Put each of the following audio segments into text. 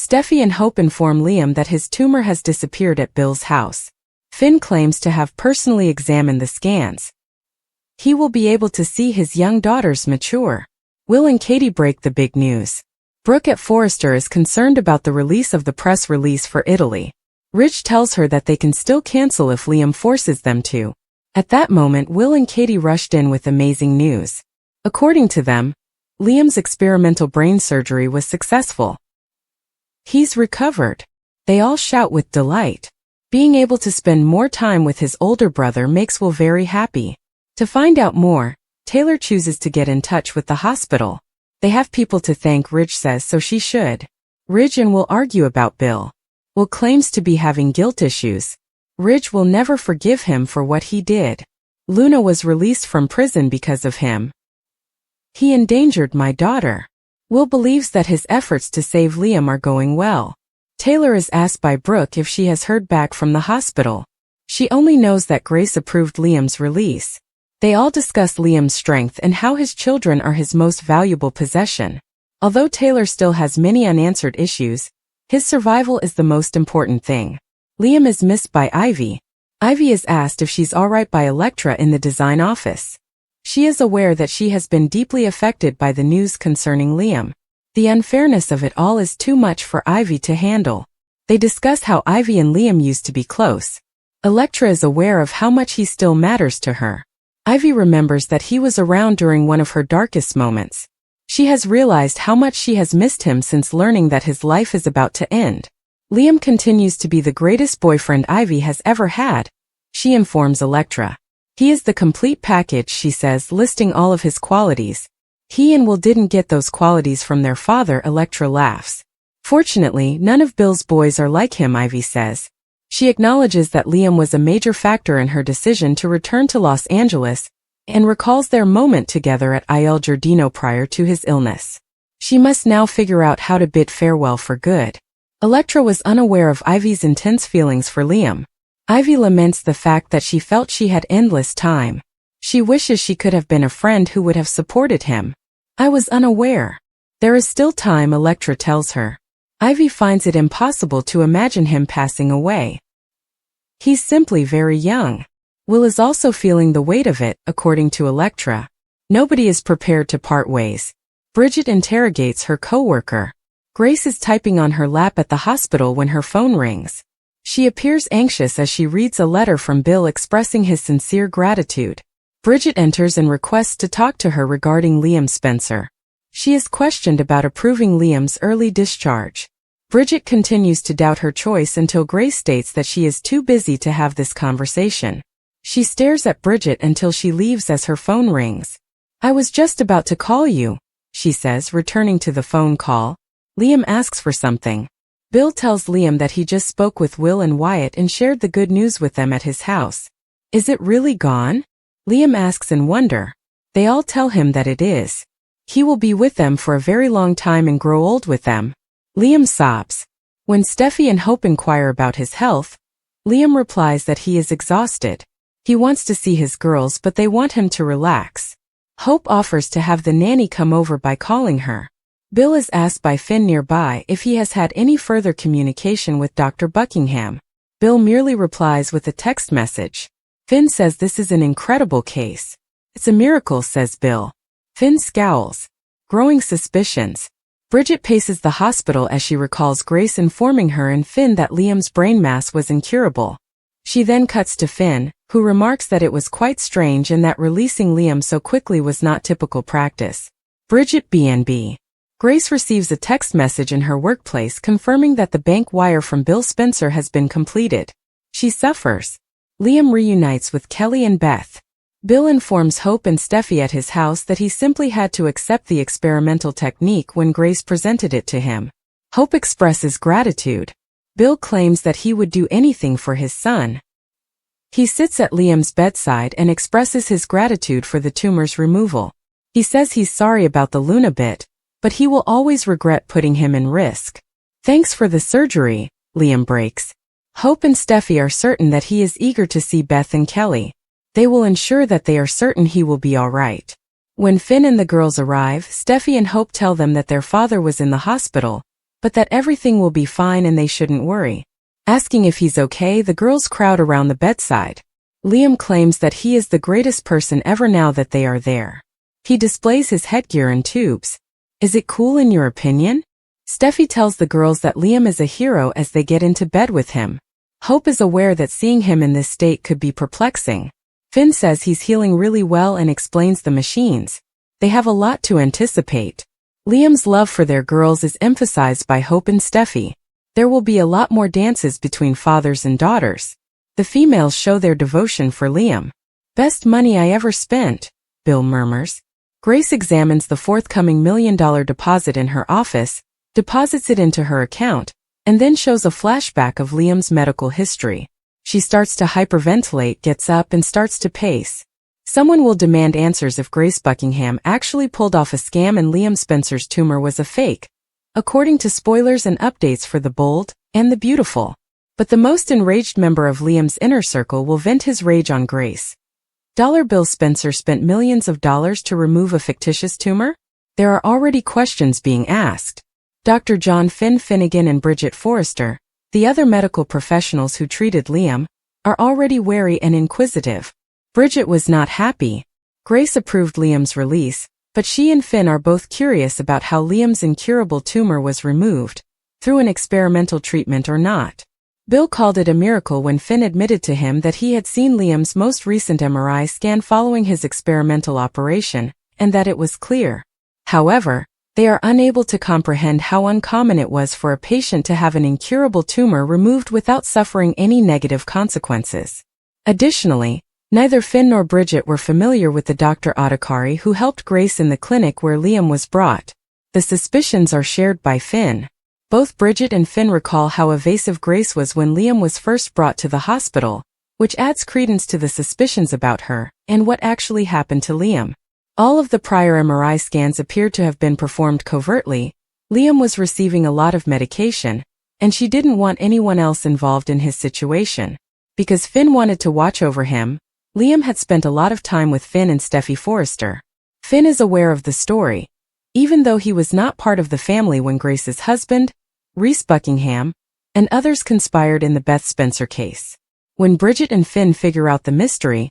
Steffi and Hope inform Liam that his tumor has disappeared at Bill's house. Finn claims to have personally examined the scans. He will be able to see his young daughters mature. Will and Katie break the big news. Brooke at Forrester is concerned about the release of the press release for Italy. Ridge tells her that they can still cancel if Liam forces them to. At that moment, Will and Katie rushed in with amazing news. According to them, Liam's experimental brain surgery was successful. He's recovered. They all shout with delight. Being able to spend more time with his older brother makes Will very happy. To find out more, Taylor chooses to get in touch with the hospital. They have people to thank, Ridge says, so she should. Ridge and Will argue about Bill. Will claims to be having guilt issues. Ridge will never forgive him for what he did. Luna was released from prison because of him. He endangered my daughter. Will believes that his efforts to save Liam are going well. Taylor is asked by Brooke if she has heard back from the hospital. She only knows that Grace approved Liam's release. They all discuss Liam's strength and how his children are his most valuable possession. Although Taylor still has many unanswered issues, his survival is the most important thing. Liam is missed by Ivy. Ivy is asked if she's alright by Elektra in the design office. She is aware that she has been deeply affected by the news concerning Liam. The unfairness of it all is too much for Ivy to handle. They discuss how Ivy and Liam used to be close. Elektra is aware of how much he still matters to her. Ivy remembers that he was around during one of her darkest moments. She has realized how much she has missed him since learning that his life is about to end. Liam continues to be the greatest boyfriend Ivy has ever had, she informs Elektra. He is the complete package, she says, listing all of his qualities. He and Will didn't get those qualities from their father, Elektra laughs. Fortunately, none of Bill's boys are like him, Ivy says. She acknowledges that Liam was a major factor in her decision to return to Los Angeles, and recalls their moment together at Il Giardino prior to his illness. She must now figure out how to bid farewell for good. Elektra was unaware of Ivy's intense feelings for Liam. Ivy laments the fact that she felt she had endless time. She wishes she could have been a friend who would have supported him. I was unaware. There is still time, Elektra tells her. Ivy finds it impossible to imagine him passing away. He's simply very young. Will is also feeling the weight of it, according to Elektra. Nobody is prepared to part ways. Bridget interrogates her co-worker. Grace is typing on her lap at the hospital when her phone rings. She appears anxious as she reads a letter from Bill expressing his sincere gratitude. Bridget enters and requests to talk to her regarding Liam Spencer. She is questioned about approving Liam's early discharge. Bridget continues to doubt her choice until Grace states that she is too busy to have this conversation. She stares at Bridget until she leaves as her phone rings. I was just about to call you, she says, returning to the phone call. Liam asks for something. Bill tells Liam that he just spoke with Will and Wyatt and shared the good news with them at his house. Is it really gone? Liam asks in wonder. They all tell him that it is. He will be with them for a very long time and grow old with them. Liam sobs. When Steffi and Hope inquire about his health, Liam replies that he is exhausted. He wants to see his girls, but they want him to relax. Hope offers to have the nanny come over by calling her. Bill is asked by Finn nearby if he has had any further communication with Dr. Buckingham. Bill merely replies with a text message. Finn says this is an incredible case. It's a miracle, says Bill. Finn scowls. Growing suspicions. Bridget paces the hospital as she recalls Grace informing her and Finn that Liam's brain mass was incurable. She then cuts to Finn, who remarks that it was quite strange and that releasing Liam so quickly was not typical practice. Bridget B&B. Grace receives a text message in her workplace confirming that the bank wire from Bill Spencer has been completed. She suffers. Liam reunites with Kelly and Beth. Bill informs Hope and Steffi at his house that he simply had to accept the experimental technique when Grace presented it to him. Hope expresses gratitude. Bill claims that he would do anything for his son. He sits at Liam's bedside and expresses his gratitude for the tumor's removal. He says he's sorry about the Luna bit, but he will always regret putting him in risk. Thanks for the surgery, Liam breaks. Hope and Steffi are certain that he is eager to see Beth and Kelly. They will ensure that they are certain he will be all right. When Finn and the girls arrive, Steffi and Hope tell them that their father was in the hospital, but that everything will be fine and they shouldn't worry. Asking if he's okay, the girls crowd around the bedside. Liam claims that he is the greatest person ever now that they are there. He displays his headgear and tubes. Is it cool in your opinion? Steffi tells the girls that Liam is a hero as they get into bed with him. Hope is aware that seeing him in this state could be perplexing. Finn says he's healing really well and explains the machines. They have a lot to anticipate. Liam's love for their girls is emphasized by Hope and Steffi. There will be a lot more dances between fathers and daughters. The females show their devotion for Liam. Best money I ever spent, Bill murmurs. Grace examines the forthcoming $1 million deposit in her office, deposits it into her account, and then shows a flashback of Liam's medical history. She starts to hyperventilate, gets up, and starts to pace. Someone will demand answers if Grace Buckingham actually pulled off a scam and Liam Spencer's tumor was a fake, according to spoilers and updates for The Bold and The Beautiful. But the most enraged member of Liam's inner circle will vent his rage on Grace. Bill Spencer spent millions of dollars to remove a fictitious tumor? There are already questions being asked. Dr. John Finnegan and Bridget Forrester, the other medical professionals who treated Liam, are already wary and inquisitive. Bridget was not happy. Grace approved Liam's release, but she and Finn are both curious about how Liam's incurable tumor was removed, through an experimental treatment or not. Bill called it a miracle when Finn admitted to him that he had seen Liam's most recent MRI scan following his experimental operation, and that it was clear. However, they are unable to comprehend how uncommon it was for a patient to have an incurable tumor removed without suffering any negative consequences. Additionally, neither Finn nor Bridget were familiar with the Dr. Adhikari who helped Grace in the clinic where Liam was brought. The suspicions are shared by Finn. Both Bridget and Finn recall how evasive Grace was when Liam was first brought to the hospital, which adds credence to the suspicions about her and what actually happened to Liam. All of the prior MRI scans appeared to have been performed covertly. Liam was receiving a lot of medication, and she didn't want anyone else involved in his situation. Because Finn wanted to watch over him, Liam had spent a lot of time with Finn and Steffi Forrester. Finn is aware of the story, even though he was not part of the family when Grace's husband, Reese Buckingham, and others conspired in the Beth Spencer case. When Bridget and Finn figure out the mystery,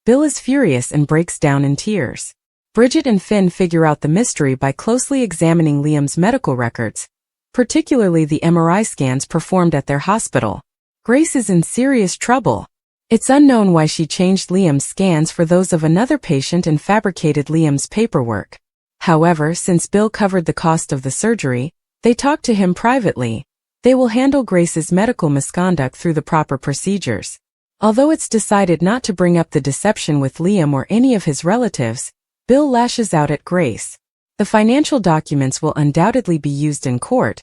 Bill is furious and breaks down in tears. Bridget and Finn figure out the mystery by closely examining Liam's medical records, particularly the MRI scans performed at their hospital. Grace is in serious trouble. It's unknown why she changed Liam's scans for those of another patient and fabricated Liam's paperwork. However, since Bill covered the cost of the surgery, they talked to him privately. They will handle Grace's medical misconduct through the proper procedures. Although it's decided not to bring up the deception with Liam or any of his relatives, Bill lashes out at Grace. The financial documents will undoubtedly be used in court,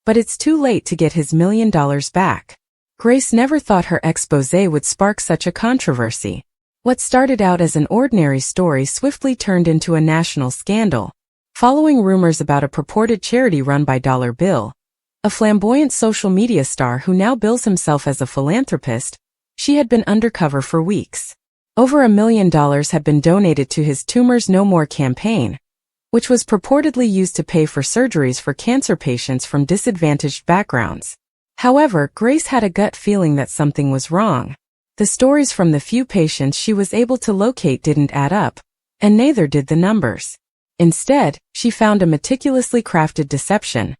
but it's too late to get his $1 million back. Grace never thought her exposé would spark such a controversy. What started out as an ordinary story swiftly turned into a national scandal. Following rumors about a purported charity run by Bill, a flamboyant social media star who now bills himself as a philanthropist, she had been undercover for weeks. Over $1 million had been donated to his Tumors No More campaign, which was purportedly used to pay for surgeries for cancer patients from disadvantaged backgrounds. However, Grace had a gut feeling that something was wrong. The stories from the few patients she was able to locate didn't add up, and neither did the numbers. Instead, she found a meticulously crafted deception,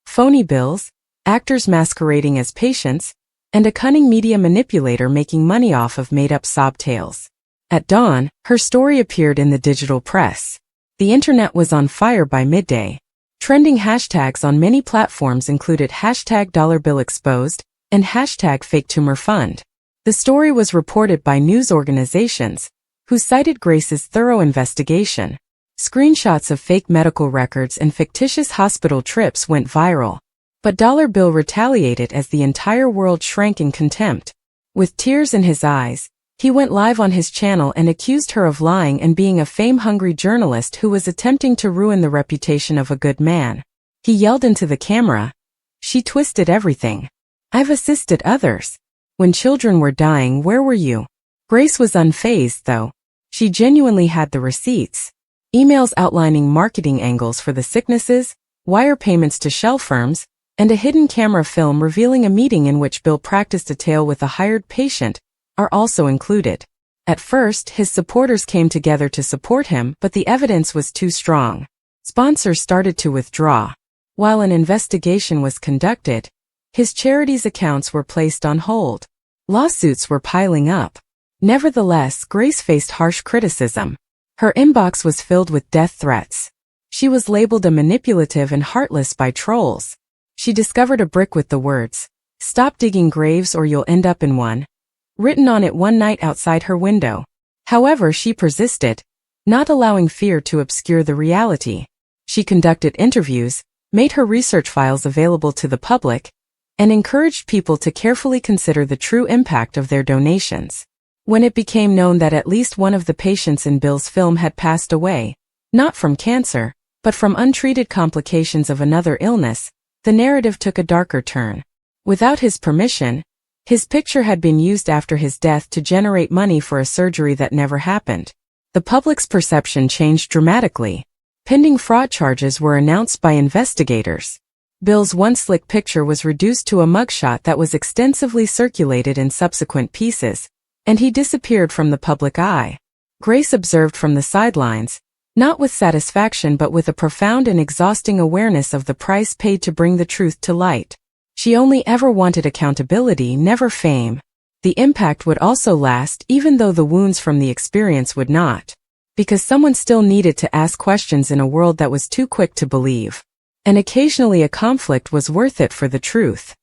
phony bills, actors masquerading as patients, and a cunning media manipulator making money off of made-up sob tales. At dawn, her story appeared in the digital press. The internet was on fire by midday. Trending hashtags on many platforms included #DollarBillExposed and #FakeTumorFund. The story was reported by news organizations, who cited Grace's thorough investigation. Screenshots of fake medical records and fictitious hospital trips went viral. But Bill retaliated as the entire world shrank in contempt. With tears in his eyes, he went live on his channel and accused her of lying and being a fame-hungry journalist who was attempting to ruin the reputation of a good man. He yelled into the camera, "She twisted everything. I've assisted others. When children were dying, where were you?" Grace was unfazed, though. She genuinely had the receipts. Emails outlining marketing angles for the sicknesses, wire payments to shell firms, and a hidden camera film revealing a meeting in which Bill practiced a tale with a hired patient are also included. At first, his supporters came together to support him, but the evidence was too strong. Sponsors started to withdraw. While an investigation was conducted, his charity's accounts were placed on hold. Lawsuits were piling up. Nevertheless, Grace faced harsh criticism. Her inbox was filled with death threats. She was labeled a manipulative and heartless by trolls. She discovered a brick with the words, "Stop digging graves or you'll end up in one," written on it one night outside her window. However, she persisted, not allowing fear to obscure the reality. She conducted interviews, made her research files available to the public, and encouraged people to carefully consider the true impact of their donations. When it became known that at least one of the patients in Bill's film had passed away, not from cancer, but from untreated complications of another illness, the narrative took a darker turn. Without his permission, his picture had been used after his death to generate money for a surgery that never happened. The public's perception changed dramatically. Pending fraud charges were announced by investigators. Bill's once slick picture was reduced to a mugshot that was extensively circulated in subsequent pieces, and he disappeared from the public eye. Grace observed from the sidelines, not with satisfaction but with a profound and exhausting awareness of the price paid to bring the truth to light. She only ever wanted accountability, never fame. The impact would also last even though the wounds from the experience would not. Because someone still needed to ask questions in a world that was too quick to believe. And occasionally a conflict was worth it for the truth.